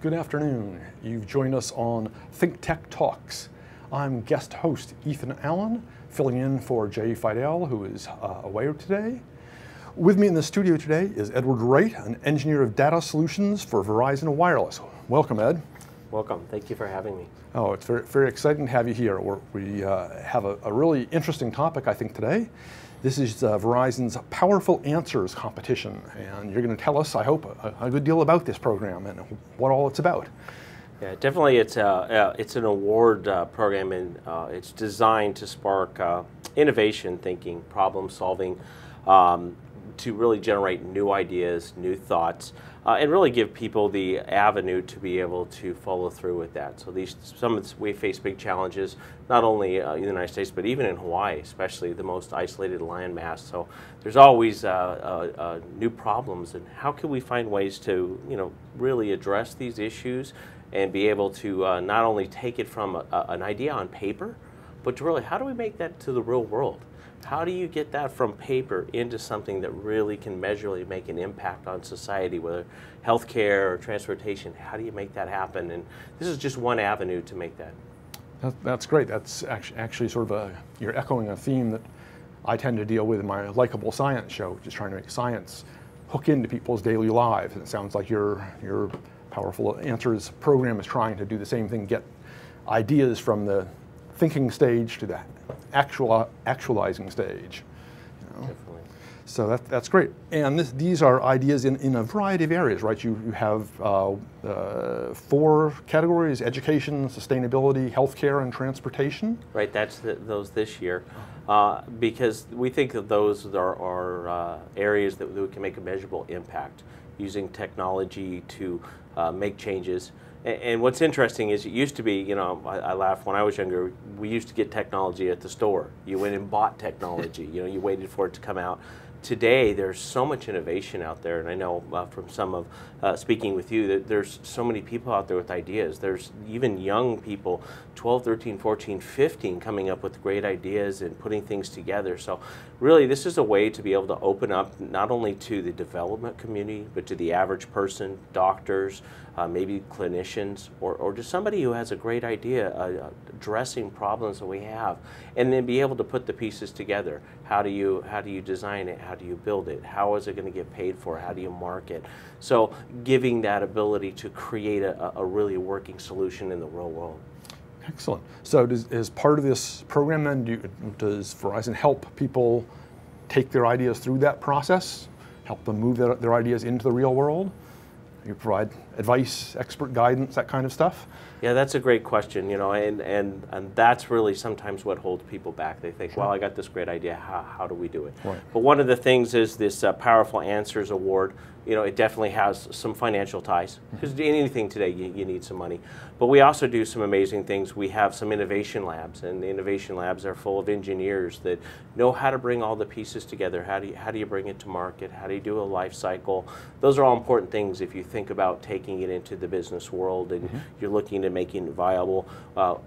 Good afternoon. You've joined us on ThinkTech Talks. I'm guest host Ethan Allen, filling in for Jay Fidel, who is away today. With me in the studio today is Edward Wright, an engineer of data solutions for Verizon Wireless. Welcome, Ed. Welcome. Thank you for having me. Oh, it's very, very exciting to have you here. We have a really interesting topic, I think, today. This is Verizon's Powerful Answers competition, and you're going to tell us, I hope, a good deal about this program and what all it's about. Yeah, definitely. It's an award program, and it's designed to spark innovation thinking, problem solving, to really generate new ideas, new thoughts, and really give people the avenue to be able to follow through with that. So we face big challenges, not only in the United States, but even in Hawaii, especially the most isolated landmass. So there's always new problems, and how can we find ways to, really address these issues and be able to not only take it from an idea on paper, but to really, how do we make that to the real world? How do you get that from paper into something that really can measurably make an impact on society, whether healthcare or transportation? How do you make that happen? And this is just one avenue to make that. That's great. That's actually sort of you're echoing a theme that I tend to deal with in my Likeable Science show, just trying to make science hook into people's daily lives. And it sounds like your Powerful Answers program is trying to do the same thing, get ideas from the thinking stage to the actualizing stage. Definitely. So that's great. And these are ideas in a variety of areas, right? You have 4 categories: education, sustainability, healthcare, and transportation. Right, that's those this year. Because we think that those are areas that we can make a measurable impact using technology to make changes. And what's interesting is it used to be, I laugh, when I was younger, we used to get technology at the store. You went and bought technology, you waited for it to come out. Today, there's so much innovation out there, and I know from some of speaking with you that there's so many people out there with ideas. There's even young people, 12, 13, 14, 15, coming up with great ideas and putting things together. So really, this is a way to be able to open up not only to the development community, but to the average person, doctors, maybe clinicians, or just somebody who has a great idea addressing problems that we have, and then be able to put the pieces together. How do you design it? How do you build it? How is it going to get paid for? How do you market? So giving that ability to create a really working solution in the real world. Excellent. So as part of this program then, does Verizon help people take their ideas through that process, help them move their ideas into the real world? You provide advice, expert guidance, that kind of stuff? Yeah, that's a great question, and that's really sometimes what holds people back. They think, well, I got this great idea, how do we do it? Right. But one of the things is this Powerful Answers Award. It definitely has some financial ties, because anything today, you need some money. But we also do some amazing things. We have some innovation labs, and the innovation labs are full of engineers that know how to bring all the pieces together. How do you bring it to market? How do you do a life cycle? Those are all important things if you think about taking it into the business world and you're looking at making it viable.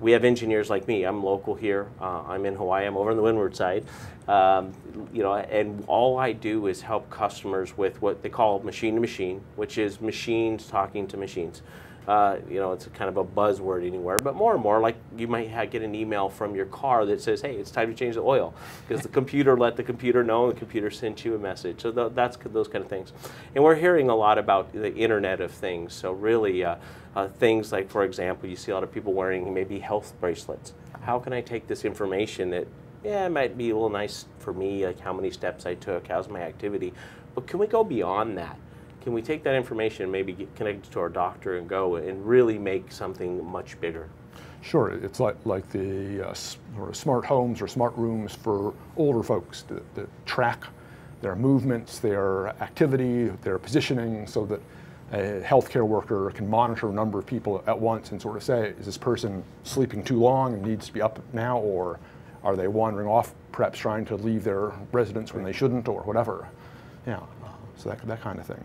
We have engineers like me. I'm local here. I'm in Hawaii. I'm over on the windward side. And all I do is help customers with what they call machine to machine, which is machines talking to machines. It's a kind of a buzzword anywhere, but more and more, like you might get an email from your car that says, hey, it's time to change the oil, because the computer let the computer know, and the computer sent you a message. So that's those kind of things. And we're hearing a lot about the Internet of Things. So really things like, for example, you see a lot of people wearing maybe health bracelets. How can I take this information that, it might be a little nice for me, like how many steps I took, how's my activity, but can we go beyond that? Can we take that information and maybe get connected to our doctor and go and really make something much bigger? Sure, it's like the smart homes or smart rooms for older folks that track their movements, their activity, their positioning, so that a healthcare worker can monitor a number of people at once and sort of say, is this person sleeping too long and needs to be up now, or are they wandering off, perhaps trying to leave their residence when they shouldn't, or whatever? Yeah, so that kind of thing.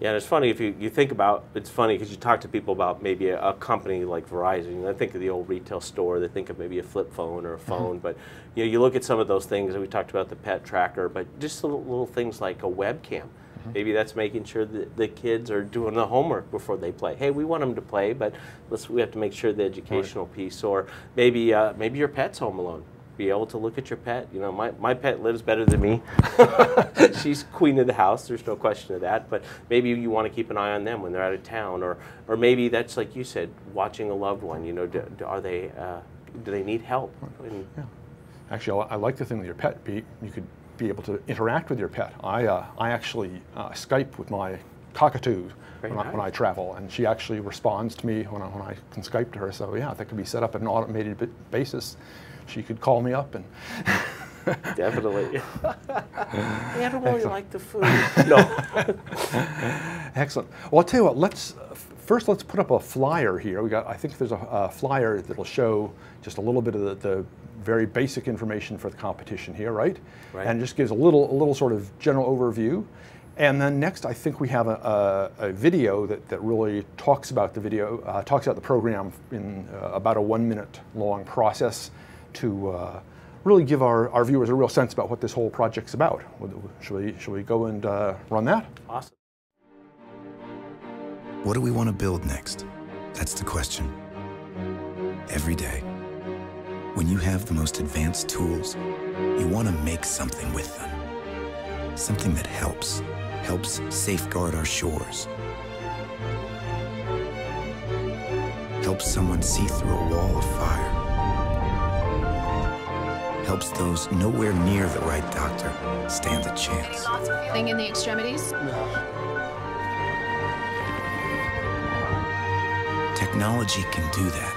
Yeah, and it's funny if you think about, it's funny because you talk to people about maybe a company like Verizon. They think of the old retail store, they think of maybe a flip phone or a phone, but you look at some of those things, and we talked about the pet tracker, but just little things like a webcam. Maybe that's making sure that the kids are doing the homework before they play. Hey, we want them to play, but we have to make sure the educational piece. Or maybe maybe your pet's home alone. Be able to look at your pet. You know, my pet lives better than me. She's queen of the house. There's no question of that. But maybe you want to keep an eye on them when they're out of town, or maybe that's like you said, watching a loved one. You know, do they need help? And, yeah. Actually, I like the thing with your pet. You could be able to interact with your pet. I actually Skype with my cockatoo when I travel, and she actually responds to me when I can Skype to her. So yeah, that could be set up on an automated basis. She could call me up and definitely. I don't really like the food. No. Excellent. Well, I'll tell you what. First let's put up a flyer here. I think there's a flyer that'll show just a little bit of the very basic information for the competition here, right? Right. And it just gives a little sort of general overview. And then next, I think we have a video that really talks about talks about the program in about a 1 minute long process to really give our viewers a real sense about what this whole project's about. Should we go and run that? Awesome. What do we want to build next? That's the question. Every day, when you have the most advanced tools, you want to make something with them. Something that helps safeguard our shores. Helps someone see through a wall of fire. Helps those nowhere near the right doctor stand a chance. Lots of feeling in the extremities? No. Technology can do that.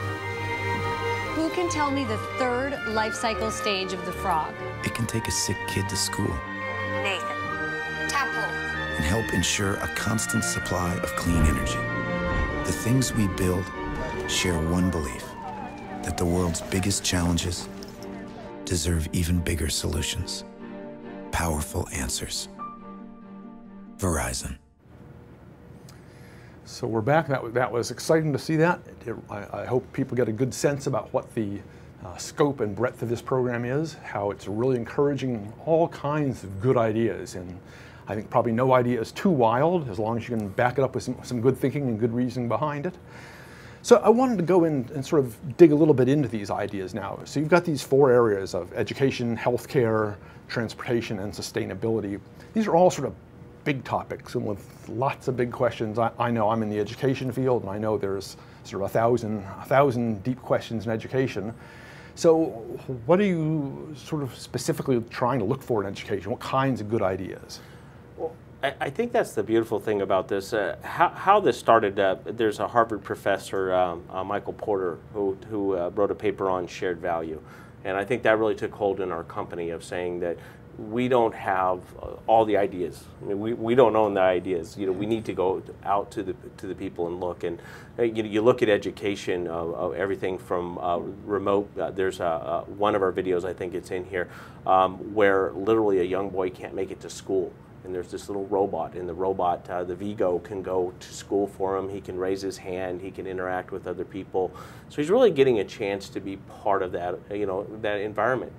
Who can tell me the third life cycle stage of the frog? It can take a sick kid to school. Nathan. Tadpole. And help ensure a constant supply of clean energy. The things we build share one belief, that the world's biggest challenges deserve even bigger solutions. Powerful answers. Verizon. So we're back. That was exciting to see that. I hope people get a good sense about what the scope and breadth of this program is, how it's really encouraging all kinds of good ideas. And I think probably no idea is too wild, as long as you can back it up with some good thinking and good reasoning behind it. So I wanted to go in and sort of dig a little bit into these ideas now. So you've got these 4 areas of education, healthcare, transportation, and sustainability. These are all sort of big topics and with lots of big questions. I know I'm in the education field, and I know there's sort of a thousand deep questions in education. So what are you sort of specifically trying to look for in education? What kinds of good ideas? Well, I think that's the beautiful thing about this. How this started, there's a Harvard professor, Michael Porter, who wrote a paper on shared value. And I think that really took hold in our company of saying that we don't have all the ideas. I mean, we don't own the ideas. You know, we need to go out to the people and look. And you look at education, everything from remote. There's one of our videos, I think it's in here, where literally a young boy can't make it to school. And there's this little robot, and the robot, the Vigo, can go to school for him. He can raise his hand. He can interact with other people. So he's really getting a chance to be part of that, that environment,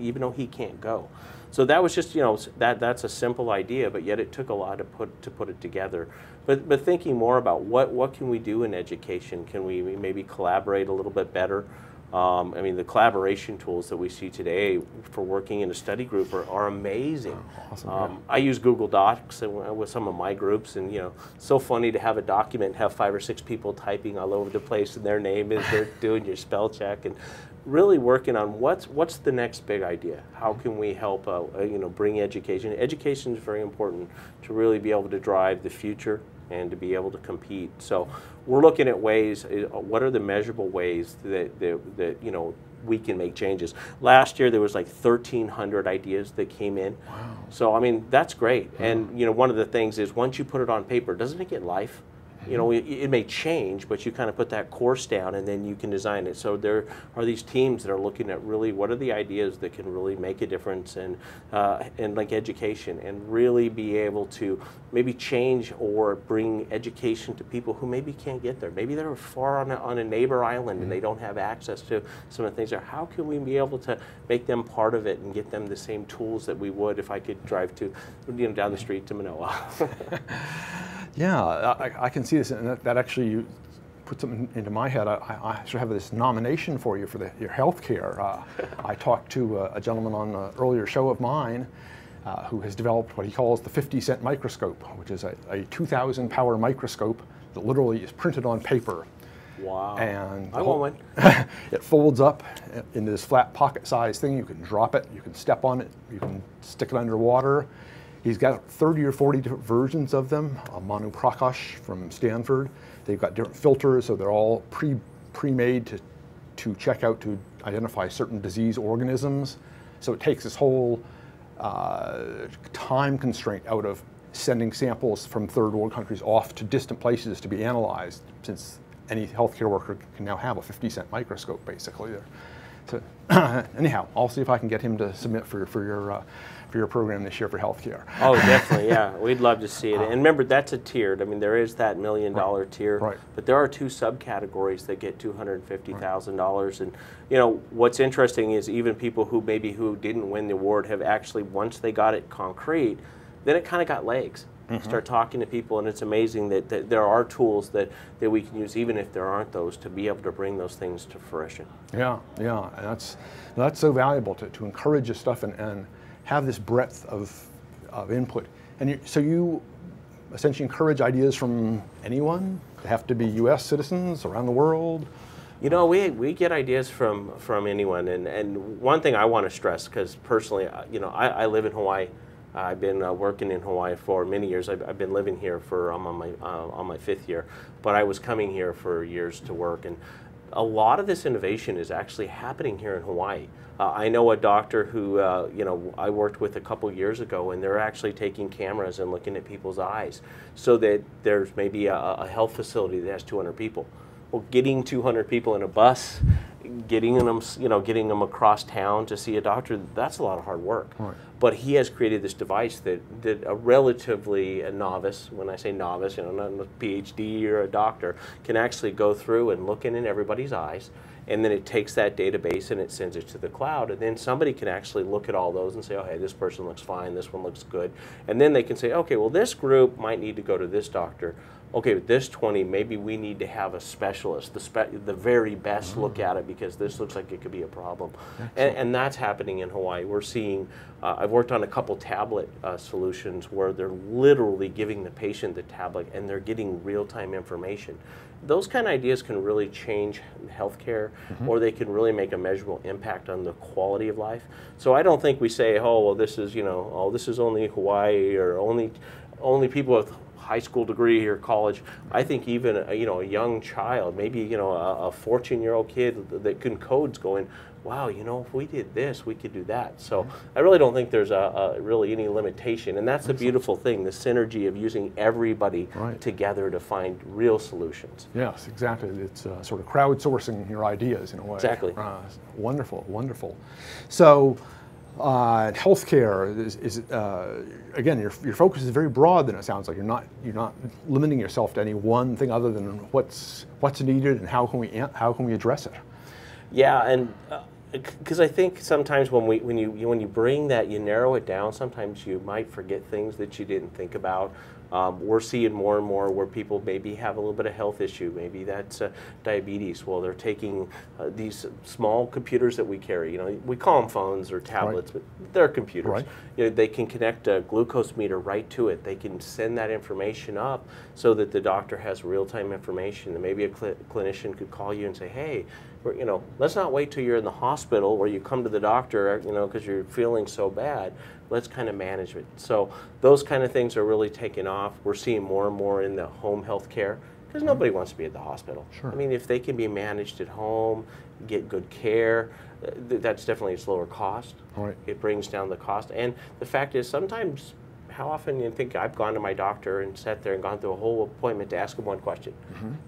even though he can't go. So that was just, that's a simple idea, but yet it took a lot to put it together. But thinking more about what can we do in education? Can we maybe collaborate a little bit better? I mean, the collaboration tools that we see today for working in a study group are amazing. Awesome, yeah. I use Google Docs with some of my groups, and so funny to have a document and have 5 or 6 people typing all over the place, and their name is they're doing your spell check, and really working on what's the next big idea. How can we help bring education? Education is very important to really be able to drive the future and to be able to compete. So we're looking at ways, what are the measurable ways that we can make changes. Last year there was like 1,300 ideas that came in. Wow. So I mean, that's great. Yeah. And one of the things is once you put it on paper, doesn't it get life? You know, it may change, but you kind of put that course down and then you can design it. So there are these teams that are looking at really what are the ideas that can really make a difference in like education, and really be able to maybe change or bring education to people who maybe can't get there. Maybe they're far on a neighbor island and they don't have access to some of the things there. How can we be able to make them part of it and get them the same tools that we would if I could drive to, you know, down the street to Manoa? Yeah, I can see this, and that actually put something into my head. I should have this nomination for you for your health care. I talked to a gentleman on an earlier show of mine who has developed what he calls the 50-cent microscope, which is a 2,000 power microscope that literally is printed on paper. Wow. And I want one. It folds up into this flat pocket-sized thing. You can drop it, you can step on it, you can stick it underwater. He's got 30 or 40 different versions of them. Manu Prakash from Stanford. They've got different filters, so they're all pre-made to check out, to identify certain disease organisms. So it takes this whole time constraint out of sending samples from third world countries off to distant places to be analyzed, since any healthcare worker can now have a 50-cent microscope basically there. So anyhow, I'll see if I can get him to submit for your program this year for healthcare. Oh, definitely, yeah. We'd love to see it. And remember, that's a tiered. I mean, there is that $1 million tier, right. But there are 2 subcategories that get $250,000. And you know, what's interesting is even people who didn't win the award have actually, once they got it concrete, then it kind of got legs. Start talking to people, and it's amazing that there are tools that we can use, even if there aren't those, to be able to bring those things to fruition. Yeah, yeah, and that's so valuable to encourage this stuff and have this breadth of input. And so you essentially encourage ideas from anyone? They have to be U.S. citizens around the world? You know, we get ideas from anyone, and one thing I want to stress, because personally, you know, I live in Hawaii. I've been working in Hawaii for many years. I've been living here for on my 5th year, but I was coming here for years to work, and a lot of this innovation is actually happening here in Hawaii. I know a doctor who you know, I worked with a couple years ago, and they're actually taking cameras and looking at people's eyes, so that there's maybe a health facility that has 200 people. Well, getting 200 people in a bus, getting them across town to see a doctor, that's a lot of hard work. Right. But he has created this device that a relatively novice, when I say novice, you know, not a PhD or a doctor, can actually go through and look in everybody's eyes, and then it takes that database and it sends it to the cloud, and then somebody can actually look at all those and say, oh, hey, this person looks fine, this one looks good, and then they can say, okay, well, this group might need to go to this doctor. Okay, with this 20, maybe we need to have a specialist, the very best look at it, because this looks like it could be a problem. And that's happening in Hawaii. We're seeing, I've worked on a couple tablet solutions where they're literally giving the patient the tablet and they're getting real-time information. Those kind of ideas can really change healthcare, or they can really make a measurable impact on the quality of life. So I don't think we say, oh, well, this is, you know, oh, this is only Hawaii, or only people with high school degree or college. I think even a young child, maybe a 14-year-old kid that can code's going, wow, if we did this, we could do that. So I really don't think there's really any limitation, and that's the beautiful thing, the synergy of using everybody together to find real solutions. Yes, exactly. It's sort of crowdsourcing your ideas in a way. Exactly. Wonderful, wonderful. So healthcare is again, your focus is very broad. Then it sounds like you're not limiting yourself to any one thing other than what's needed and how can we address it. Yeah, and because I think sometimes when you bring that, you narrow it down. Sometimes you might forget things that you didn't think about. We're seeing more and more where people maybe have a little bit of health issue. Maybe that's diabetes. Well, they're taking these small computers that we carry. We call them phones or tablets, but they're computers. They can connect a glucose meter right to it. They can send that information up so that the doctor has real-time information. And maybe a clinician could call you and say, hey, let's not wait till you're in the hospital or you come to the doctor, because you're feeling so bad. Let's kind of manage it. So those kind of things are really taking off. We're seeing more and more in the home health care, because nobody wants to be at the hospital. Sure. I mean, if they can be managed at home, get good care, that's definitely a lower cost. Right. It brings down the cost. And the fact is, sometimes how often do you think I've gone to my doctor and sat there and gone through a whole appointment to ask him one question?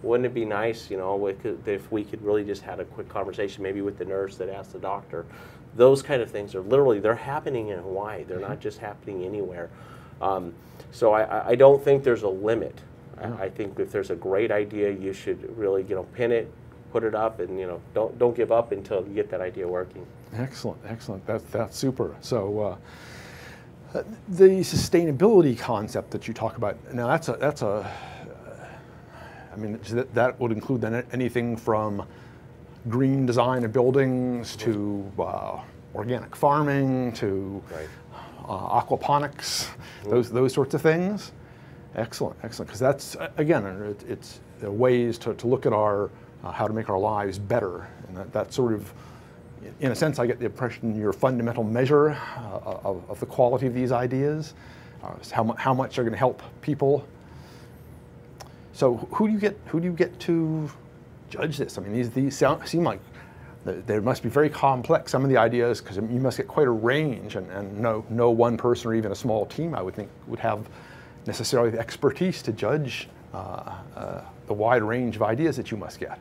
Wouldn't it be nice, you know, if we could really just had a quick conversation, maybe with the nurse that asked the doctor? Those kind of things are literally, they're happening in Hawaii. They're not just happening anywhere. So I don't think there's a limit. I think if there's a great idea, you should really, you know, pin it, put it up, and, you know, don't give up until you get that idea working. Excellent, excellent. That's super. So the sustainability concept that you talk about now, I mean, that would include then anything from green design of buildings to organic farming to aquaponics, those sorts of things. Excellent, excellent. Because that's, again, it's ways to look at our how to make our lives better, and that sort of, in a sense, I get the impression your fundamental measure of the quality of these ideas is how much they're going to help people. So who do you get to judge this? I mean, these seem like they must be very complex, some of the ideas, because you must get quite a range, and no one person or even a small team, I would think, would have necessarily the expertise to judge the wide range of ideas that you must get.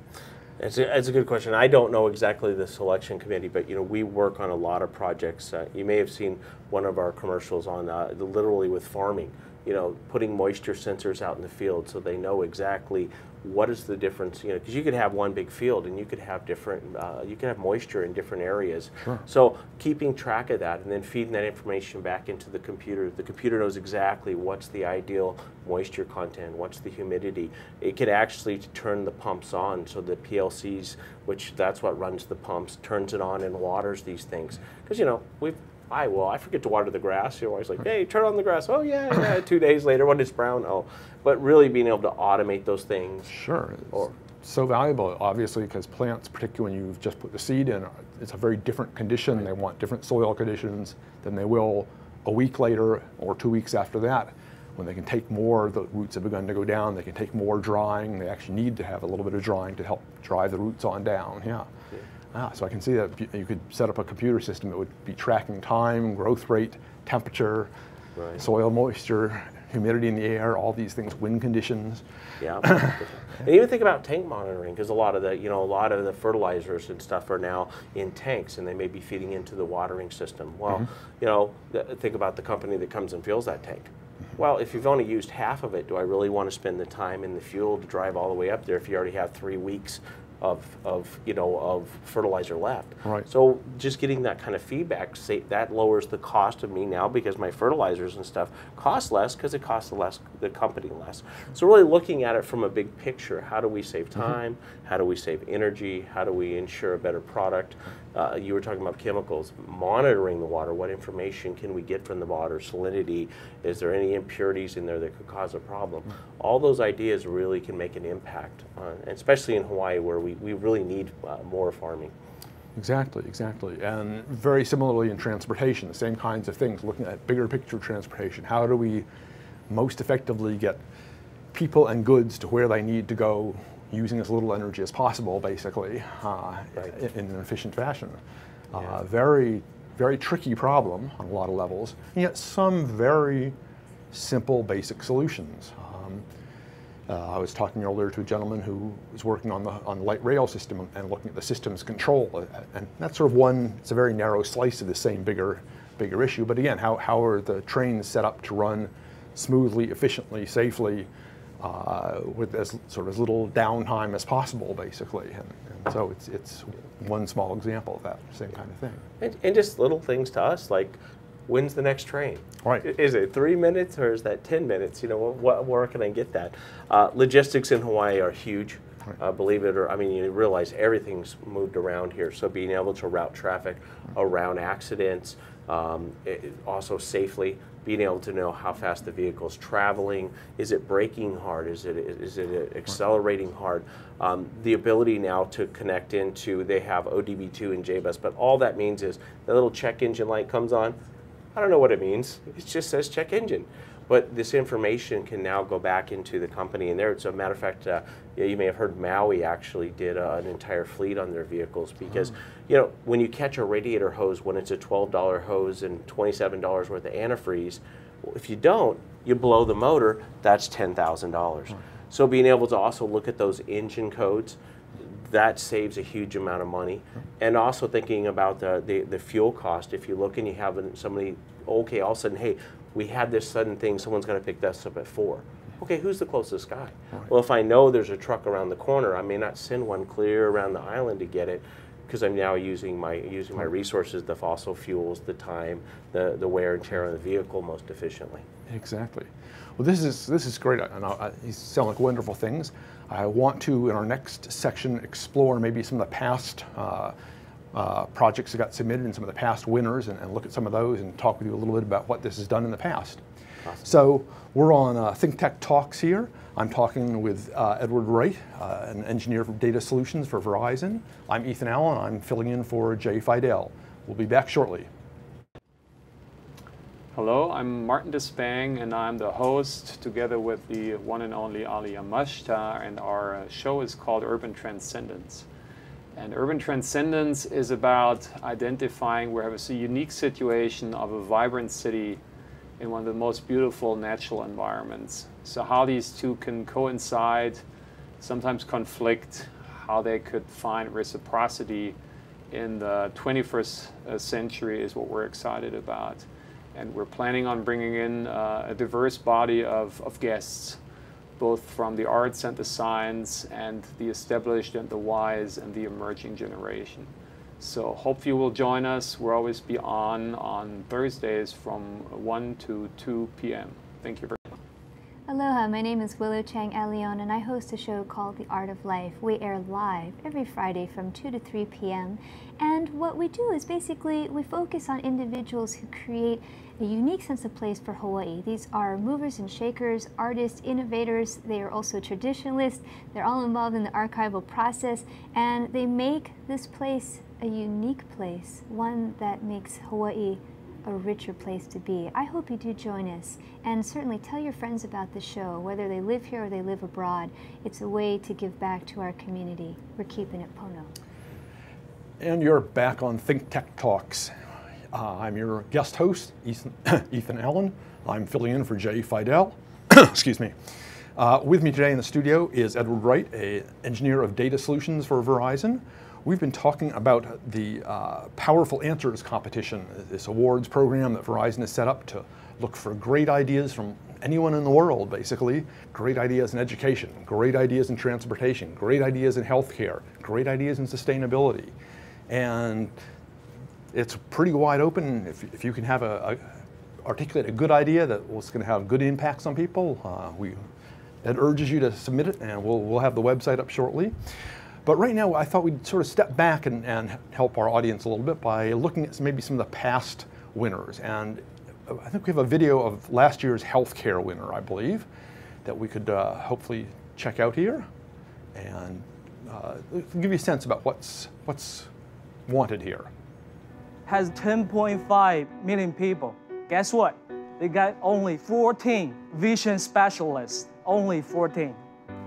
It's a good question. I don't know exactly the selection committee, but, you know, we work on a lot of projects. You may have seen one of our commercials on literally with farming, you know, putting moisture sensors out in the field so they know exactly what is the difference, you know, because you could have one big field and you could have different, you could have moisture in different areas. Sure. So keeping track of that and then feeding that information back into the computer knows exactly what's the ideal moisture content, what's the humidity. It could actually turn the pumps on, so the PLCs, which that's what runs the pumps, turns it on and waters these things. Because, you know, I forget to water the grass. You're always like, hey, turn on the grass. Oh, yeah. 2 days later, when it's brown, oh. But really being able to automate those things. Sure. It's so valuable, obviously, because plants, particularly when you've just put the seed in, it's a very different condition. Right. They want different soil conditions than they will a week later or 2 weeks after that, when they can take more, the roots have begun to go down, they can take more drying. They actually need to have a little bit of drying to help drive the roots on down. Yeah. So I can see that you could set up a computer system that would be tracking time, growth rate, temperature, soil moisture, humidity in the air, all these things, wind conditions. Yeah. And even think about tank monitoring, because a lot of the fertilizers and stuff are now in tanks, and they may be feeding into the watering system. Well, you know, think about the company that comes and fills that tank. Well, if you've only used half of it, do I really want to spend the time and the fuel to drive all the way up there if you already have 3 weeks of fertilizer left? Right. So just getting that kind of feedback, that lowers the cost of me now, because my fertilizers and stuff cost less because it costs the company less. So really looking at it from a big picture, how do we save time? How do we save energy? How do we ensure a better product? You were talking about chemicals, monitoring the water. What information can we get from the water? Salinity, is there any impurities in there that could cause a problem? All those ideas really can make an impact, especially in Hawaii, where we really need more farming. Exactly, exactly. And very similarly in transportation, the same kinds of things, looking at bigger picture transportation. How do we most effectively get people and goods to where they need to go using as little energy as possible, basically, in an efficient fashion? Very, very tricky problem on a lot of levels, and yet some very simple, basic solutions. I was talking earlier to a gentleman who was working on the light rail system and looking at the systems control, and that's sort of it's a very narrow slice of the same bigger issue. But again, how are the trains set up to run smoothly, efficiently, safely, with as little downtime as possible, basically? And so it's one small example of that same kind of thing. And just little things to us, like, when's the next train? Right. Is it 3 minutes or is that 10 minutes? You know, where can I get that? Logistics in Hawaii are huge. Right. Believe it or, I mean, you realize everything's moved around here. So being able to route traffic around accidents, also safely, being able to know how fast the vehicle's traveling, is it braking hard, is it accelerating hard? The ability now to connect into, they have ODB2 and JBus, but all that means is the little check engine light comes on, I don't know what it means. It just says check engine. But this information can now go back into the company. And there, as a matter of fact, you may have heard Maui actually did an entire fleet on their vehicles because, you know, when you catch a radiator hose when it's a $12 hose and $27 worth of antifreeze, well, if you don't, you blow the motor, that's $10,000. So being able to also look at those engine codes, that saves a huge amount of money. And also thinking about the fuel cost. If you look and you have somebody, okay, all of a sudden, hey, we had this sudden thing, someone's got to pick this up at 4. Okay, who's the closest guy? Well, if I know there's a truck around the corner, I may not send one clear around the island to get it because I'm now using my resources, the fossil fuels, the time, the wear and tear on the vehicle most efficiently. Exactly. Well, this is great, and these sound like wonderful things. I want to, in our next section, explore maybe some of the past projects that got submitted and some of the past winners, and look at some of those and talk with you a little bit about what this has done in the past. Awesome. So we're on ThinkTech Talks here. I'm talking with Edward Wright, an engineer for data solutions for Verizon. I'm Ethan Allen. I'm filling in for Jay Fidel. We'll be back shortly. Hello, I'm Martin Despang, and I'm the host together with the one and only Ali Yamashita, and our show is called Urban Transcendence. And Urban Transcendence is about identifying where we have a unique situation of a vibrant city in one of the most beautiful natural environments. So how these two can coincide, sometimes conflict, how they could find reciprocity in the 21st century is what we're excited about. And we're planning on bringing in a diverse body of guests, both from the arts and the science and the established and the wise and the emerging generation. So hope you will join us. We'll always be on Thursdays from 1 to 2 p.m. Thank you very much. Aloha, my name is Willow Chang Elion, and I host a show called The Art of Life. We air live every Friday from 2 to 3 p.m. And what we do is basically we focus on individuals who create a unique sense of place for Hawaii. These are movers and shakers, artists, innovators. They are also traditionalists. They're all involved in the archival process, and they make this place a unique place, one that makes Hawaii a richer place to be. I hope you do join us, and certainly tell your friends about the show, whether they live here or they live abroad. It's a way to give back to our community. We're keeping it Pono. And you're back on ThinkTech Talks. I'm your guest host, Ethan Allen. I'm filling in for Jay Fidel. Excuse me. With me today in the studio is Edward Wright, an engineer of data solutions for Verizon. We've been talking about the Powerful Answers competition, this awards program that Verizon has set up to look for great ideas from anyone in the world, basically. Great ideas in education, great ideas in transportation, great ideas in healthcare, great ideas in sustainability. And it's pretty wide open. If you can have articulate a good idea that was going to have good impacts on people, it urges you to submit it, and we'll have the website up shortly. But right now, I thought we'd sort of step back and help our audience a little bit by looking at maybe some of the past winners. And I think we have a video of last year's healthcare winner, I believe, that we could hopefully check out here and give you a sense about what's wanted here. Has 10.5 million people. Guess what? They got only 14 vision specialists, only 14.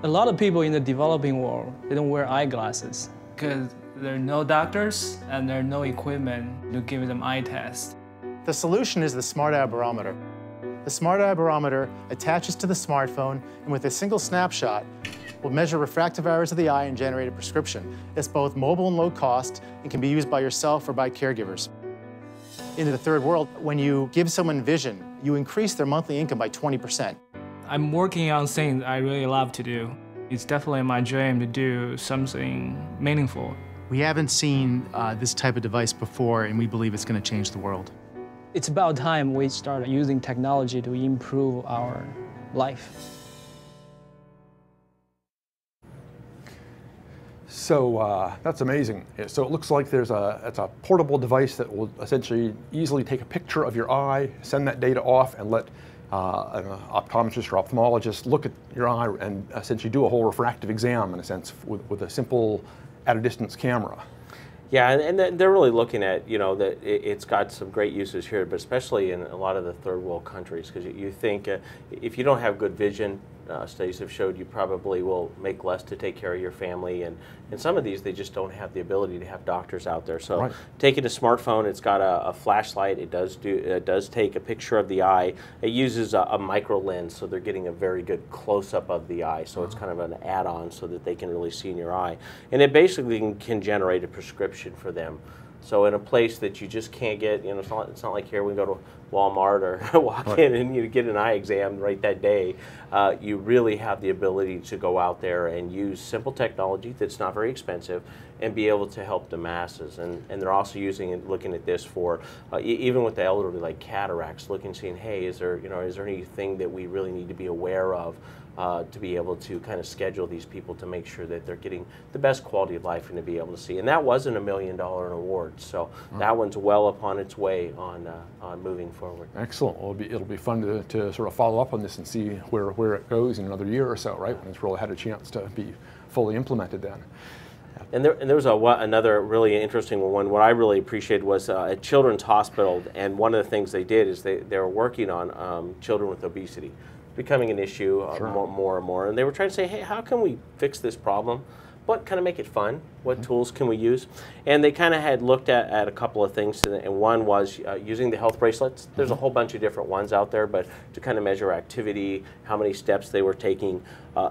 A lot of people in the developing world, they don't wear eyeglasses because there are no doctors and there are no equipment to give them eye tests. The solution is the Smart Eye Barometer. The Smart Eye Barometer attaches to the smartphone, and with a single snapshot, will measure refractive errors of the eye and generate a prescription. It's both mobile and low cost and can be used by yourself or by caregivers. In the third world, when you give someone vision, you increase their monthly income by 20%. I'm working on things I really love to do. It's definitely my dream to do something meaningful. We haven't seen this type of device before, and we believe it's going to change the world. It's about time we start using technology to improve our life. So that's amazing. So it looks like it's a portable device that will essentially easily take a picture of your eye, send that data off, and let an optometrist or ophthalmologist look at your eye and essentially do a whole refractive exam, in a sense, with a simple at-a-distance camera. Yeah, and they're really looking at, you know, that it's got some great uses here, but especially in a lot of the third world countries, because you think if you don't have good vision, studies have showed you probably will make less to take care of your family, and some of these they just don't have the ability to have doctors out there. So taking a smartphone, it's got a flashlight. It does take a picture of the eye. It uses a micro lens, so they're getting a very good close up of the eye. So it's kind of an add-on so that they can really see in your eye, and it basically can generate a prescription for them. So in a place that you just can't get, you know, it's not like here we go to Walmart or walk in and you get an eye exam right that day. You really have the ability to go out there and use simple technology that's not very expensive and be able to help the masses. And they're also using it, looking at this for even with the elderly, like cataracts, looking, seeing, hey, is there anything that we really need to be aware of? To be able to kind of schedule these people to make sure that they're getting the best quality of life and to be able to see. And that wasn't $1 million award, so that one's well upon its way on moving forward. Excellent. Well, it'll be fun to sort of follow up on this and see where it goes in another year or so, right? When it's really had a chance to be fully implemented then. And there was another really interesting one. What I really appreciated was at Children's Hospital, and one of the things they did is they were working on children with obesity. Becoming an issue more and more, and they were trying to say, hey, how can we fix this problem, but kind of make it fun? What tools can we use? And they kind of had looked at a couple of things, and one was using the health bracelets. There's a whole bunch of different ones out there, but to kind of measure activity, how many steps they were taking.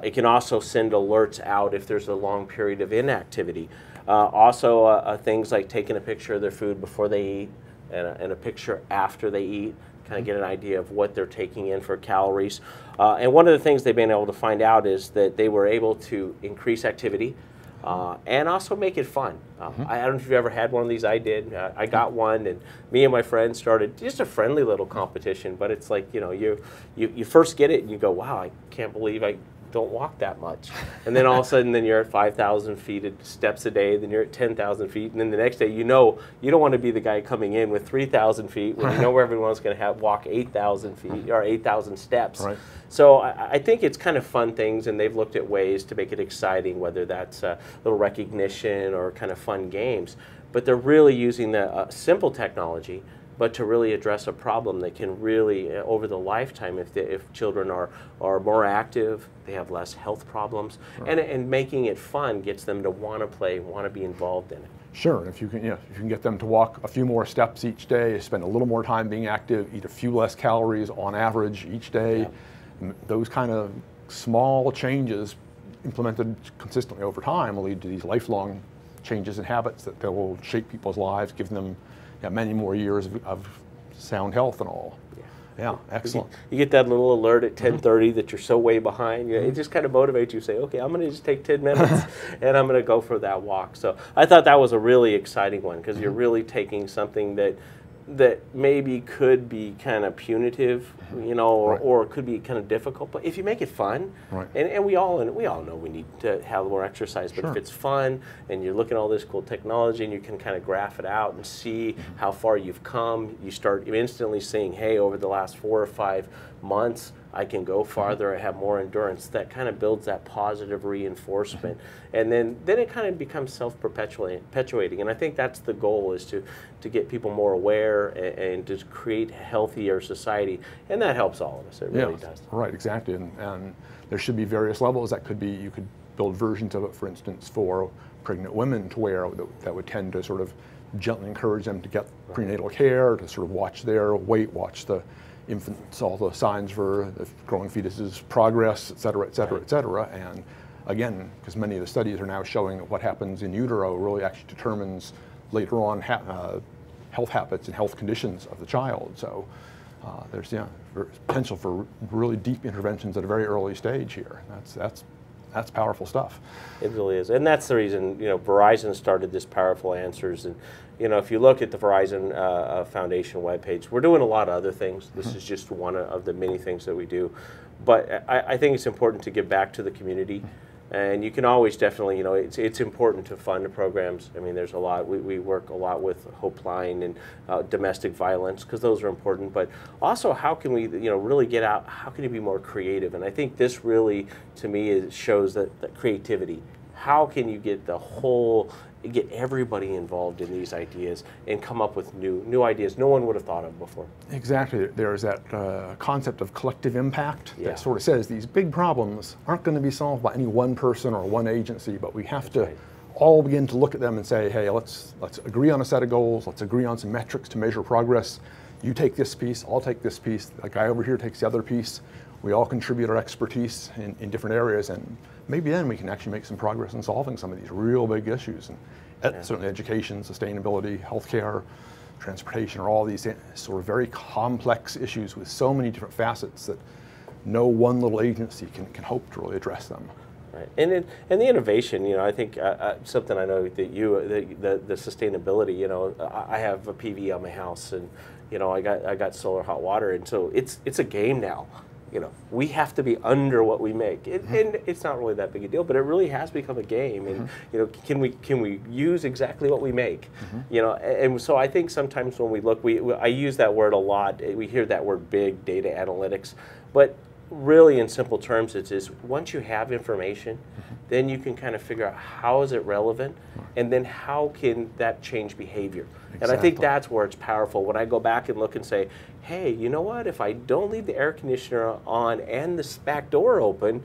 It can also send alerts out if there's a long period of inactivity. Also things like taking a picture of their food before they eat and a picture after they eat. Kind of get an idea of what they're taking in for calories. And one of the things they've been able to find out is that they were able to increase activity and also make it fun. I don't know if you've ever had one of these. I did. I got one, and me and my friends started just a friendly little competition, but it's like, you know, you first get it and you go, wow, I can't believe I don't walk that much. And then all of a sudden, then you're at 5,000 feet steps a day, then you're at 10,000 feet, and then the next day, you know, you don't want to be the guy coming in with 3,000 feet when you know where everyone's going to walk 8,000 feet or 8,000 steps. Right. So I think it's kind of fun things, and they've looked at ways to make it exciting, whether that's a little recognition or kind of fun games. But they're really using the simple technology, but to really address a problem that can really, over the lifetime, if children are more active, they have less health problems, and making it fun gets them to want to play, want to be involved in it. Sure, and if you can get them to walk a few more steps each day, spend a little more time being active, eat a few less calories on average each day, those kind of small changes implemented consistently over time will lead to these lifelong changes in habits that will shape people's lives, give them many more years of sound health and all. Yeah, excellent. You get that little alert at 10:30 that you're so way behind. It just kind of motivates you. Say, okay, I'm going to just take 10 minutes and I'm going to go for that walk. So I thought that was a really exciting one, because you're really taking something that maybe could be kind of punitive, you know, or could be kind of difficult. But if you make it fun, and we all know we need to have more exercise, but if it's fun and you're looking at all this cool technology and you can kind of graph it out and see how far you've come, you start instantly seeing, hey, over the last 4 or 5 months, I can go farther, I have more endurance. That kind of builds that positive reinforcement. And then it kind of becomes self-perpetuating. And I think that's the goal, is to get people more aware and to create a healthier society. And that helps all of us, it really does. Right, exactly. And there should be various levels. That could be, you could build versions of it, for instance, for pregnant women to wear that would tend to sort of gently encourage them to get prenatal care, to sort of watch their weight, watch the infants, all the signs for the growing fetus's progress, et cetera, et cetera, et cetera. And again, because many of the studies are now showing that what happens in utero really actually determines later on health habits and health conditions of the child. So there's potential for really deep interventions at a very early stage here. That's powerful stuff. It really is, and that's the reason, you know, Verizon started this Powerful Answers. And you know, if you look at the Verizon Foundation webpage, we're doing a lot of other things. This is just one of the many things that we do. But I think it's important to give back to the community. And you can always definitely, you know, it's important to fund the programs. I mean, there's a lot. We work a lot with Hope Line and domestic violence, because those are important. But also, how can we, you know, really get out? How can you be more creative? And I think this really, to me, shows that creativity. how can you get get everybody involved in these ideas and come up with new ideas no one would have thought of before? Exactly. There's that concept of collective impact Yeah. that sort of says these big problems aren't going to be solved by any one person or one agency, but we have to all begin to look at them and say, hey, let's agree on a set of goals, let's agree on some metrics to measure progress. You take this piece, I'll take this piece, the guy over here takes the other piece. We all contribute our expertise in different areas, and maybe then we can actually make some progress in solving some of these real big issues. And certainly education, sustainability, healthcare, transportation are all these sort of very complex issues with so many different facets that no one little agency can hope to really address them. Right. And the innovation, I think something I know that the sustainability, I have a PV on my house, and I got solar hot water, and so it's a game now. We have to be under what we make, and it's not really that big a deal, but it really has become a game. And can we use exactly what we make? And so I think sometimes when we look, I use that word a lot. We hear that word big data analytics, but really in simple terms, it's once you have information, then you can kind of figure out how is it relevant, and then how can that change behavior. And I think that's where it's powerful. When I go back and look and say, hey, you know what? If I don't leave the air conditioner on and the back door open,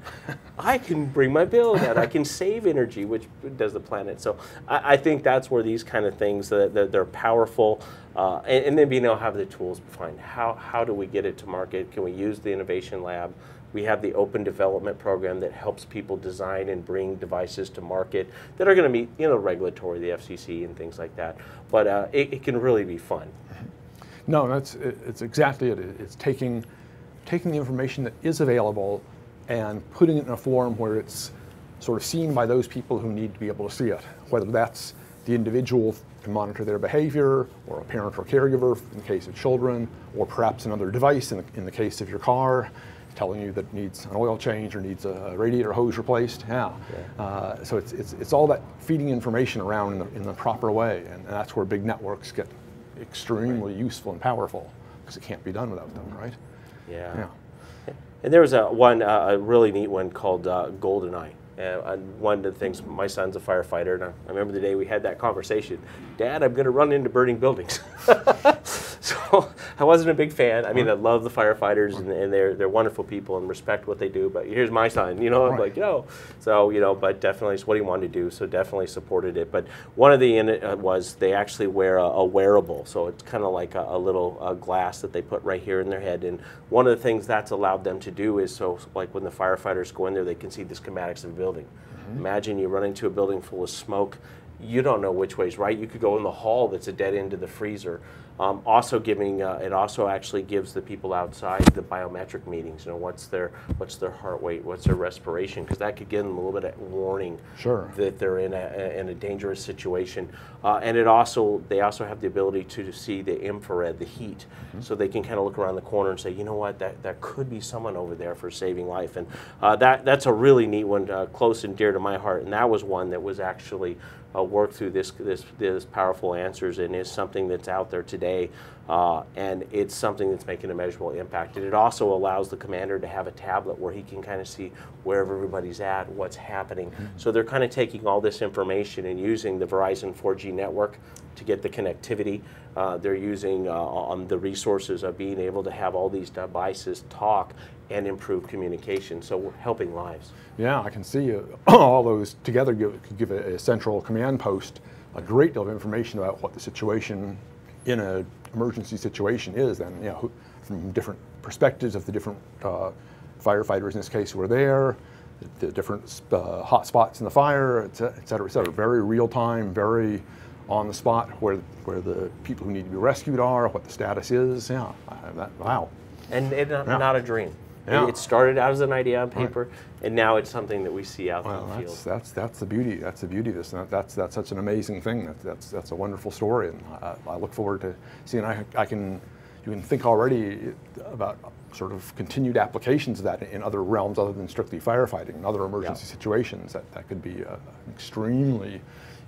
I can bring my bill down. I can save energy, which does the planet. So I think that's where these kind of things, they're powerful. And then being able to have the tools behind how do we get it to market? Can we use the innovation lab? We have the open development program that helps people design and bring devices to market that are going to meet, regulatory, the FCC and things like that. But it can really be fun. No, it's exactly it. It's taking the information that is available and putting it in a form where it's sort of seen by those people who need to be able to see it, whether that's the individual can monitor their behavior, or a parent or caregiver in the case of children, or perhaps another device in the case of your car, telling you that it needs an oil change or needs a radiator hose replaced. So it's all that feeding information around in the proper way, and that's where big networks get extremely useful and powerful, because it can't be done without them, right? Yeah. And there was a really neat one called GoldenEye. And one of the things, my son's a firefighter, and I remember the day we had that conversation. Dad, I'm going to run into burning buildings. So I wasn't a big fan. I mean, I love the firefighters, and they're wonderful people and respect what they do. But here's my son, I'm like, So, but definitely it's what he wanted to do. So definitely supported it. But one of the was they actually wear a wearable. So it's kind of like a little glass that they put right here in their head. And one of the things that's allowed them to do is, so like when the firefighters go in there, they can see the schematics of the building. Imagine you run into a building full of smoke. You don't know which way's right. You could go in the hall that's a dead end to the freezer. Also giving, it also actually gives the people outside the biometric meetings. What's their heart rate, what's their respiration, because that could give them a little bit of warning that they're in a dangerous situation. And they also have the ability to see the infrared, the heat, so they can kind of look around the corner and say, you know what, that could be someone over there for saving life. And that's a really neat one, close and dear to my heart. And that was one that was actually worked through this powerful answers, and is something that's out there today, and it's something that's making a measurable impact. And it also allows the commander to have a tablet where he can kind of see where everybody's at, what's happening. So they're kind of taking all this information and using the Verizon 4G network to get the connectivity. They're using on the resources of being able to have all these devices talk and improve communication. So we're helping lives. Yeah, I can see all those together give a central command post a great deal of information about what the situation in an emergency situation is, and from different perspectives of the different firefighters in this case who are there, the different hot spots in the fire, et cetera, et cetera. Very real time, very on the spot where the people who need to be rescued are, what the status is. Wow. And not a dream. Yeah. It started out as an idea on paper, and now it's something that we see out in the field. That's the beauty. That's the beauty of this. And that's such an amazing thing. That's a wonderful story, and I look forward to seeing. You can think already about sort of continued applications of that in other realms other than strictly firefighting, in other emergency situations. That could be an extremely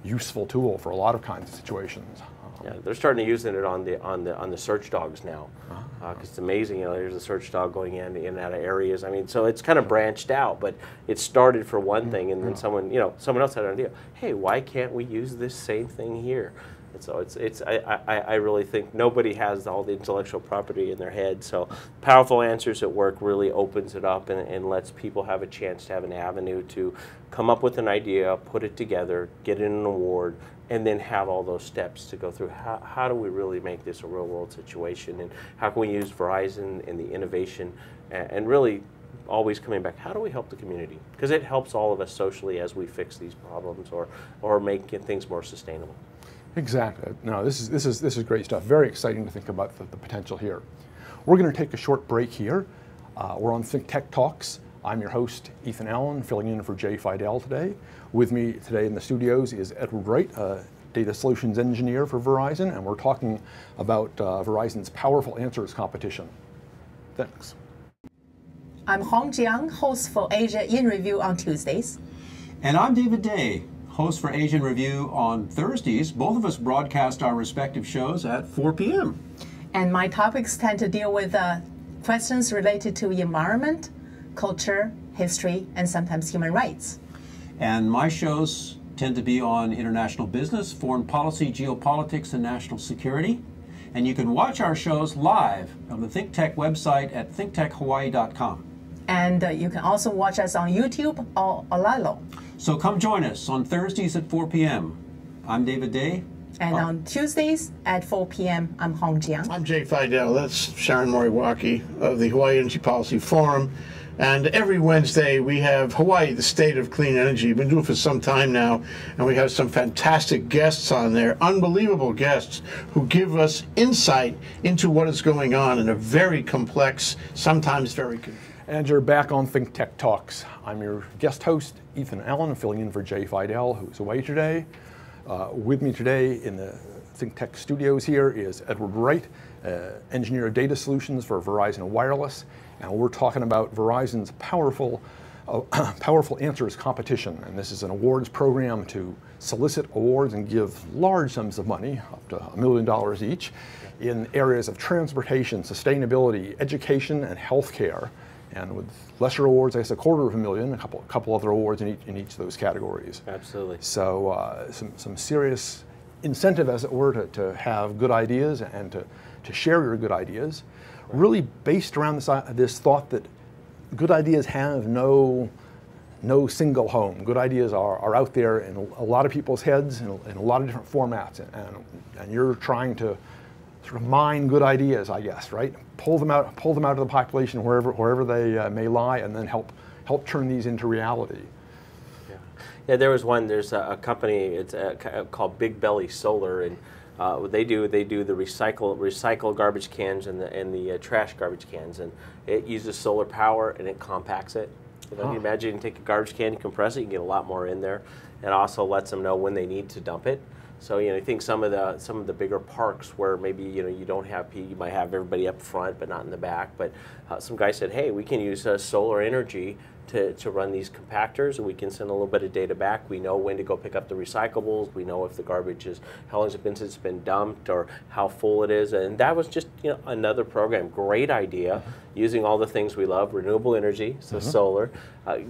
useful tool for a lot of kinds of situations. Yeah, they're starting to use it on the search dogs now, because it's amazing. You know, there's a search dog going in and out of areas. I mean, so it's kind of branched out, but it started for one thing, and then someone else had an idea. Hey, why can't we use this same thing here? And so I really think nobody has all the intellectual property in their head. So Powerful Answers at Work really opens it up and lets people have a chance to have an avenue to come up with an idea, put it together, get in an award, and then have all those steps to go through. How do we really make this a real world situation, and how can we use Verizon and the innovation and really always coming back, how do we help the community? Because it helps all of us socially as we fix these problems or make things more sustainable. Exactly. No, this is great stuff. Very exciting to think about the potential here. We're going to take a short break here. We're on ThinkTech Talks. I'm your host, Ethan Allen, filling in for Jay Fidel today. With me today in the studios is Edward Wright, Data Solutions Engineer for Verizon, and we're talking about Verizon's Powerful Answers competition. Thanks. I'm Hong Jiang, host for Asia in Review on Tuesdays. And I'm David Day, host for Asian Review on Thursdays. Both of us broadcast our respective shows at 4 p.m. And my topics tend to deal with questions related to environment, culture, history, and sometimes human rights. And my shows tend to be on international business, foreign policy, geopolitics, and national security. And you can watch our shows live on the ThinkTech website at thinktechhawaii.com. And you can also watch us on YouTube or Olalo. So come join us on Thursdays at 4 p.m. I'm David Day. And on Tuesdays at 4 p.m., I'm Hong Jiang. I'm Jay Fidel. That's Sharon Moriwaki of the Hawaii Energy Policy Forum. And every Wednesday we have Hawaii, the State of Clean Energy. We've been doing it for some time now, and we have some fantastic guests on there, unbelievable guests who give us insight into what is going on in a very complex, sometimes very confusing. And you're back on ThinkTech Talks. I'm your guest host, Ethan Allen, filling in for Jay Fidel, who's away today. With me today in the ThinkTech studios here is Edward Wright, Engineer of Data Solutions for Verizon Wireless. And we're talking about Verizon's Powerful Answers competition. And this is an awards program to solicit awards and give large sums of money, up to $1 million each, in areas of transportation, sustainability, education, and healthcare. And with lesser awards, I guess $250,000, a couple other awards in each of those categories. Absolutely. So some serious incentive, as it were, to have good ideas and to share your good ideas, really based around this thought that good ideas have no single home. Good ideas are out there in a lot of people's heads in a lot of different formats, and you're trying to sort of mine good ideas, I guess, right? Pull them out of the population wherever they may lie, and then help turn these into reality. Yeah, there's a company, it's called Big Belly Solar, and they do the recycle garbage cans and the trash garbage cans, and it uses solar power and it compacts it. You know, you imagine you take a garbage can, you compress it, you can get a lot more in there, and also lets them know when they need to dump it. So I think some of the bigger parks where maybe you don't have you might have everybody up front but not in the back. But some guy said, hey, we can use solar energy to run these compactors, and we can send a little bit of data back. We know when to go pick up the recyclables. We know if the garbage is, how long has it been since it's been dumped, or how full it is. And that was just another program. Great idea, using all the things we love, renewable energy, so solar,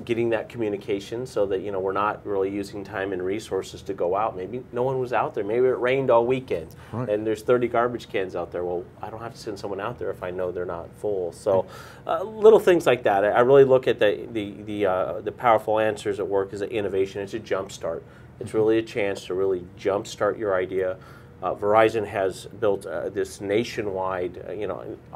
getting that communication so that we're not really using time and resources to go out. Maybe no one was out there. Maybe it rained all weekend, and there's 30 garbage cans out there. Well, I don't have to send someone out there if I know they're not full. So little things like that. I really look at the Powerful Answers at Work as an innovation. It's a jump start. It's really a chance to really jump start your idea. Verizon has built this nationwide,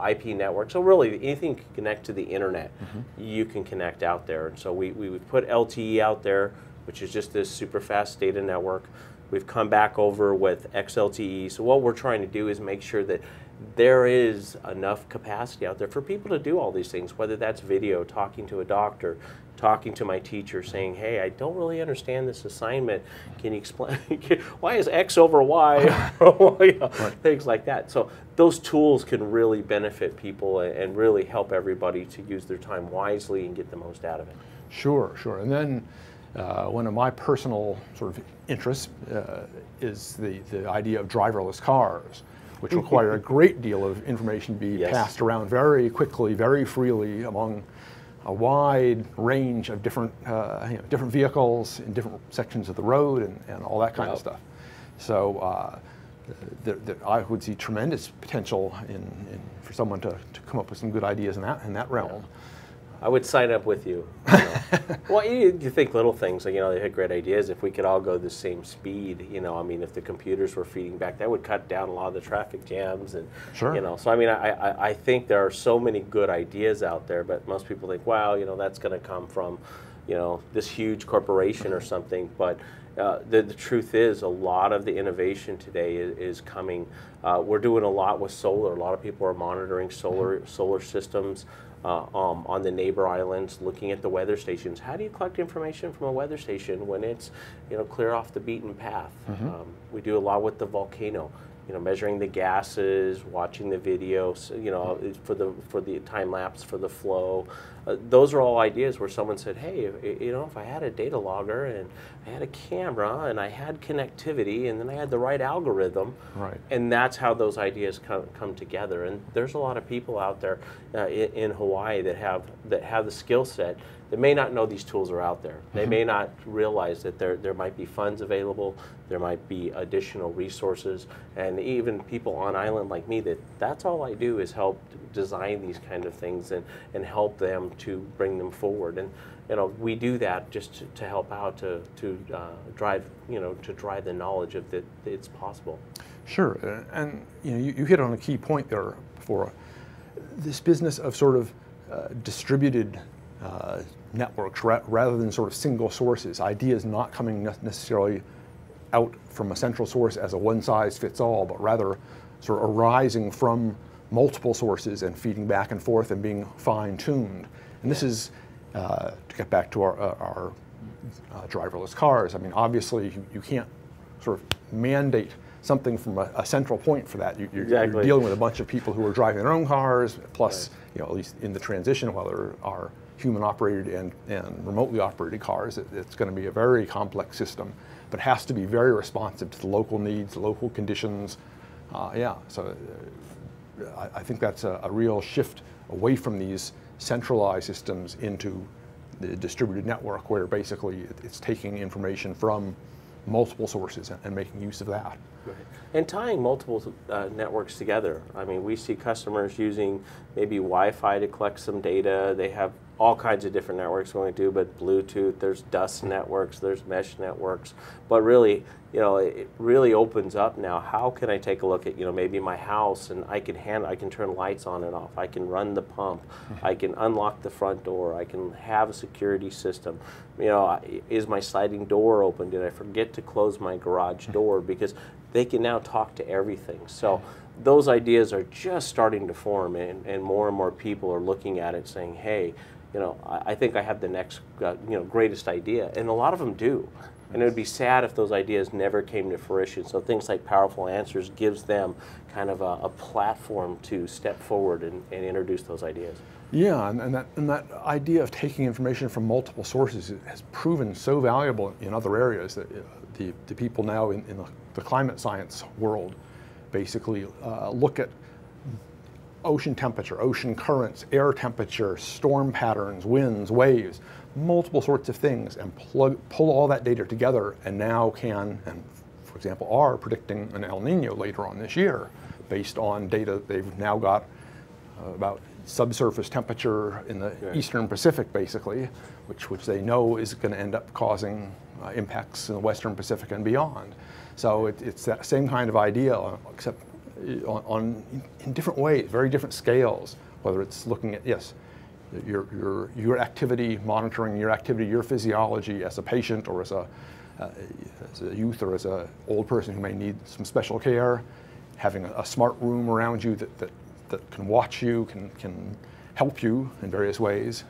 IP network. So really, anything can connect to the internet, you can connect out there. And so we put LTE out there, which is just this super fast data network. We've come back over with XLTE. So what we're trying to do is make sure that there is enough capacity out there for people to do all these things, whether that's video, talking to a doctor, talking to my teacher, saying, hey, I don't really understand this assignment. Can you explain? Why is X over Y? Things like that. So those tools can really benefit people and really help everybody to use their time wisely and get the most out of it. Sure. And then One of my personal sort of interests is the idea of driverless cars, which require a great deal of information to be passed around very quickly, very freely among a wide range of different different vehicles in different sections of the road and all that kind of stuff. So I would see tremendous potential for someone to come up with some good ideas in that realm. I would sign up with you. Well, you think little things, like, they had great ideas. If we could all go the same speed, I mean, if the computers were feeding back, that would cut down a lot of the traffic jams. And, so I mean, I think there are so many good ideas out there, but most people think, wow, that's going to come from, this huge corporation or something. But the truth is, a lot of the innovation today is coming. We're doing a lot with solar. A lot of people are monitoring solar systems on the neighbor islands, looking at the weather stations. How do you collect information from a weather station when it's clear off the beaten path? We do a lot with the volcano. Measuring the gases, watching the videos, for the time lapse, for the flow. Those are all ideas where someone said, hey, if I had a data logger and I had a camera and I had connectivity and then I had the right algorithm, and that's how those ideas come together. And there's a lot of people out there in Hawaii that have the skill set that may not know these tools are out there. They may not realize that there might be funds available, there might be additional resources, and even people on island like me, that's all I do is help design these kind of things and help them to bring them forward. And we do that just to help out to drive the knowledge of that it's possible. Sure, and you hit on a key point there before. This business of sort of distributed networks rather than sort of single sources, ideas not coming necessarily out from a central source as a one-size-fits-all, but rather sort of arising from multiple sources and feeding back and forth and being fine-tuned. And this is, to get back to our driverless cars, I mean, obviously you can't sort of mandate something from a central point for that. You're dealing with a bunch of people who are driving their own cars, plus, at least in the transition, while there are human-operated and remotely operated cars, it's going to be a very complex system, but has to be very responsive to the local needs, the local conditions. So I think that's a real shift away from these centralized systems into the distributed network, where basically it's taking information from multiple sources and making use of that. And tying multiple networks together. I mean, we see customers using maybe Wi-Fi to collect some data. They have all kinds of different networks going to do, but Bluetooth, there's DUS networks, there's mesh networks. But really, it really opens up now. How can I take a look at, maybe my house, and I can turn lights on and off. I can run the pump. I can unlock the front door. I can have a security system. Is my sliding door open? Did I forget to close my garage door? Because they can now talk to everything. So those ideas are just starting to form, and more people are looking at it saying, hey, I think I have the next greatest idea. And a lot of them do. And it would be sad if those ideas never came to fruition. So things like Powerful Answers gives them kind of a platform to step forward and introduce those ideas. Yeah, and that idea of taking information from multiple sources has proven so valuable in other areas that the people now in the climate science world basically look at ocean temperature, ocean currents, air temperature, storm patterns, winds, waves, multiple sorts of things, and pull all that data together, and now can, and for example, are predicting an El Nino later on this year based on data they've now got about subsurface temperature in the eastern Pacific, basically, which they know is going to end up causing impacts in the western Pacific and beyond. So it's that same kind of idea, except in different ways, very different scales. Whether it's looking at your activity, monitoring your activity, your physiology as a patient or as a youth or as an old person who may need some special care, having a smart room around you that can watch you, can help you in various ways.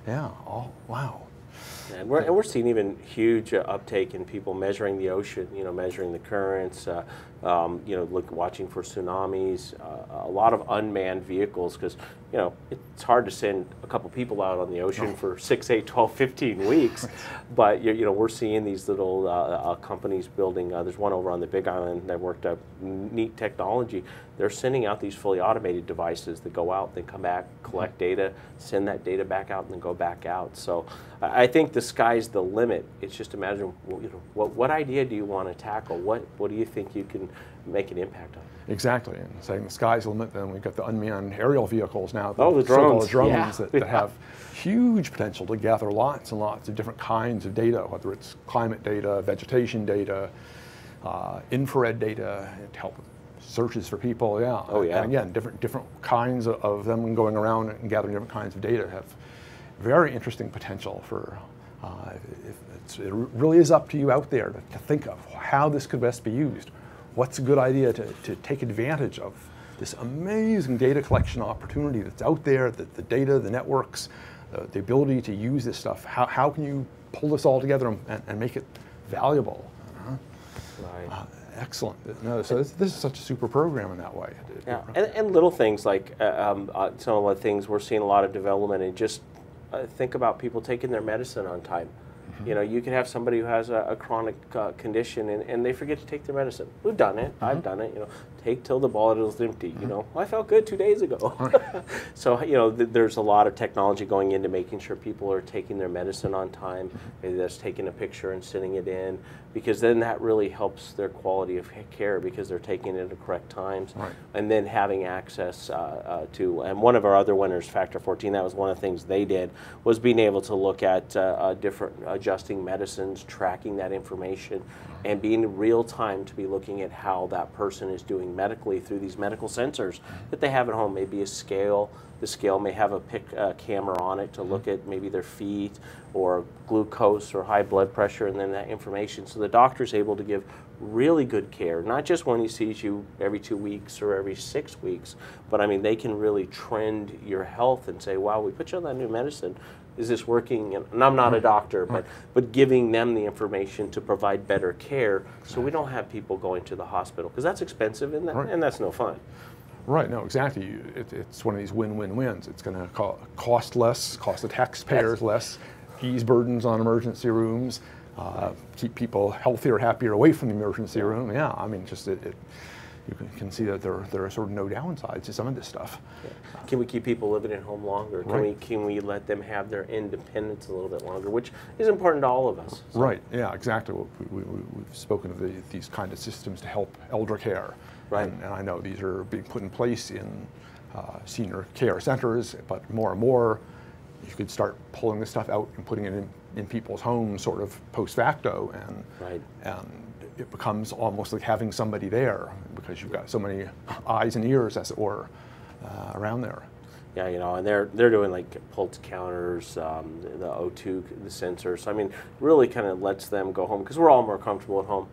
Yeah. Oh, wow. And we're seeing even huge uptake in people measuring the ocean, measuring the currents, you know, watching for tsunamis, a lot of unmanned vehicles, because, you know, it's hard to send a couple people out on the ocean for 6, 8, 12, 15 weeks. But, you know, we're seeing these little companies building, there's one over on the Big Island that worked up neat technology. They're sending out these fully automated devices that go out, they come back, collect data, send that data back out, and then go back out. So I think the sky's the limit. It's just imagine, you know, what idea do you want to tackle? What do you think you can make an impact on? Exactly, and saying the sky's the limit, then we've got the unmanned aerial vehicles now. Oh, the drones. Drones that have huge potential to gather lots and lots of different kinds of data, whether it's climate data, vegetation data, infrared data, to help with searches for people. Yeah. Oh, yeah. And again, different kinds of them going around and gathering different kinds of data have very interesting potential for. It really is up to you out there to think of how this could best be used. What's a good idea to take advantage of this amazing data collection opportunity that's out there, the data, the networks, the ability to use this stuff. How can you pull this all together and make it valuable? Right. Excellent. No, so this is such a super program in that way. Yeah, and little things like some of the things we're seeing a lot of development in. Just think about people taking their medicine on time. You know, you can have somebody who has a chronic condition and they forget to take their medicine. We've done it. I've done it. You know, take till the bottle is empty. You know, I felt good 2 days ago. So, you know, there's a lot of technology going into making sure people are taking their medicine on time. Maybe that's taking a picture and sending it in, because then that really helps their quality of care, because they're taking it at the correct times. And then having access to, and one of our other winners, Factor 14, that was one of the things they did, was being able to look at different adjusting medicines, tracking that information, and being in real time to be looking at how that person is doing medically through these medical sensors that they have at home. Maybe a scale. The scale may have a camera on it to look at maybe their feet or glucose or high blood pressure, and then that information. So the doctor's able to give really good care, not just when he sees you every 2 weeks or every 6 weeks, but I mean, they can really trend your health and say, wow, we put you on that new medicine. Is this working? And I'm not a doctor, but giving them the information to provide better care, so we don't have people going to the hospital, because that's expensive and that's no fun. Right, no, exactly. It's one of these win-win-wins. It's going to cost less, cost the taxpayers less, ease burdens on emergency rooms, keep people healthier, happier away from the emergency room. Yeah, I mean, just you can see that there are sort of no downsides to some of this stuff. Yeah. Can we keep people living at home longer? Can we let them have their independence a little bit longer, which is important to all of us. So. Right, yeah, exactly. We've spoken of these kind of systems to help elder care. Right. And I know these are being put in place in senior care centers, but more and more you could start pulling this stuff out and putting it in people's homes sort of post facto, and it becomes almost like having somebody there, because you've got so many eyes and ears, as it were, around there. Yeah, you know, and they're doing like pulse counters, the O2, the sensors. I mean, really kind of lets them go home, because we're all more comfortable at home.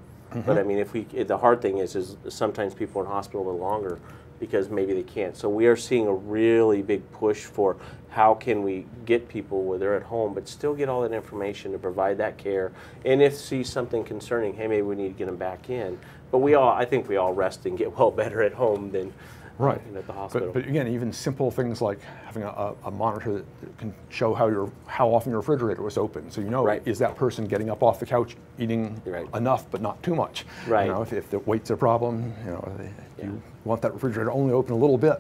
But I mean, the hard thing is sometimes people are in hospital a little longer because maybe they can't. So we are seeing a really big push for how can we get people where they're at home, but still get all that information to provide that care. And if see something concerning, hey, maybe we need to get them back in. But I think we all rest and get well better at home than at the hospital. But again, even simple things like having a monitor that can show how often your refrigerator was open, so you know, is that person getting up off the couch eating enough but not too much? Right. You know, if the weight's a problem, you know, you want that refrigerator only open a little bit.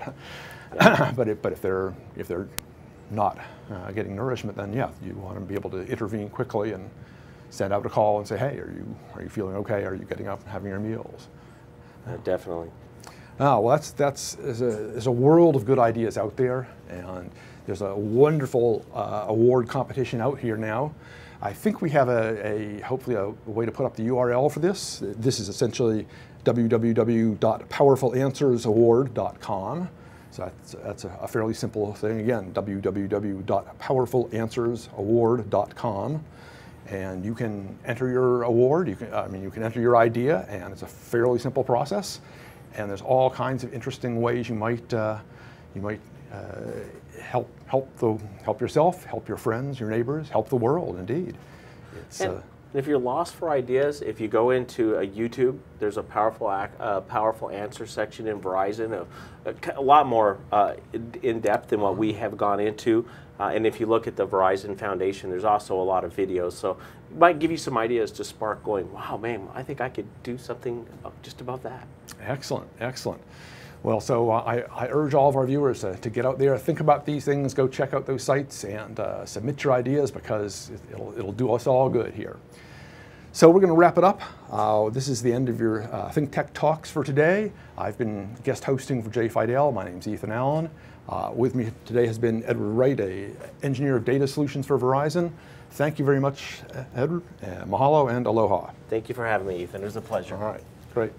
but if they're not getting nourishment, then you want to be able to intervene quickly and send out a call and say, hey, are you feeling okay? Are you getting up and having your meals? Definitely. Oh, well, there's a world of good ideas out there, and there's a wonderful award competition out here now. I think we have hopefully a way to put up the URL for this. This is essentially www.powerfulanswersaward.com. So that's a fairly simple thing. Again, www.powerfulanswersaward.com. And you can enter your award. You can enter your idea, and it's a fairly simple process. And there's all kinds of interesting ways you might help yourself, help your friends, your neighbors, help the world. Indeed, And if you're lost for ideas, if you go into YouTube, there's a powerful answer section in Verizon, a lot more in depth than what we have gone into. And if you look at the Verizon Foundation, there's also a lot of videos. So it might give you some ideas to spark going, wow, man, I think I could do something just about that. Excellent, excellent. Well, so I urge all of our viewers to get out there, think about these things, go check out those sites, and submit your ideas, because it'll do us all good here. So we're going to wrap it up. This is the end of your ThinkTech Talks for today. I've been guest hosting for Jay Fidel. My name's Ethan Allen. With me today has been Edward Wright, an engineer of data solutions for Verizon. Thank you very much, Edward. Mahalo and aloha. Thank you for having me, Ethan. It was a pleasure. All right, great.